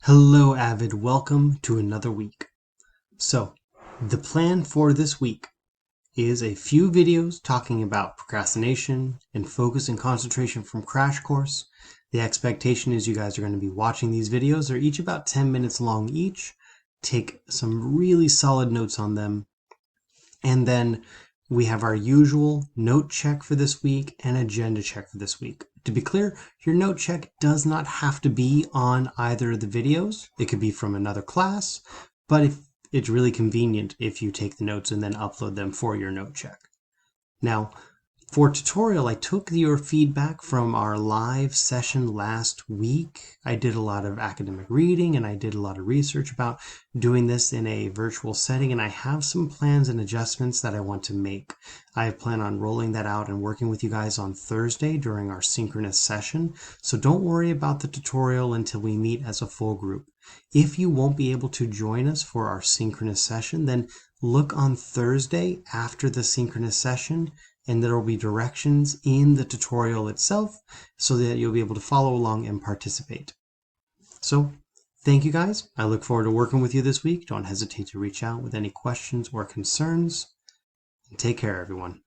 Hello, AVID. Welcome to another week. So, the plan for this week is a few videos talking about procrastination and focus and concentration from Crash Course. The expectation is you guys are going to be watching these videos. They're each about 10 minutes long each. Take some really solid notes on them. And then we have our usual note check for this week and agenda check for this week. To be clear, your note check does not have to be on either of the videos. It could be from another class, but if it's really convenient if you take the notes and then upload them for your note check. Now, for tutorial, I took your feedback from our live session last week. I did a lot of academic reading and I did a lot of research about doing this in a virtual setting, and I have some plans and adjustments that I want to make. I plan on rolling that out and working with you guys on Thursday during our synchronous session, so don't worry about the tutorial until we meet as a full group. If you won't be able to join us for our synchronous session, then look on Thursday after the synchronous session, and there will be directions in the tutorial itself so that you'll be able to follow along and participate. So thank you guys. I look forward to working with you this week. Don't hesitate to reach out with any questions or concerns. And take care, everyone.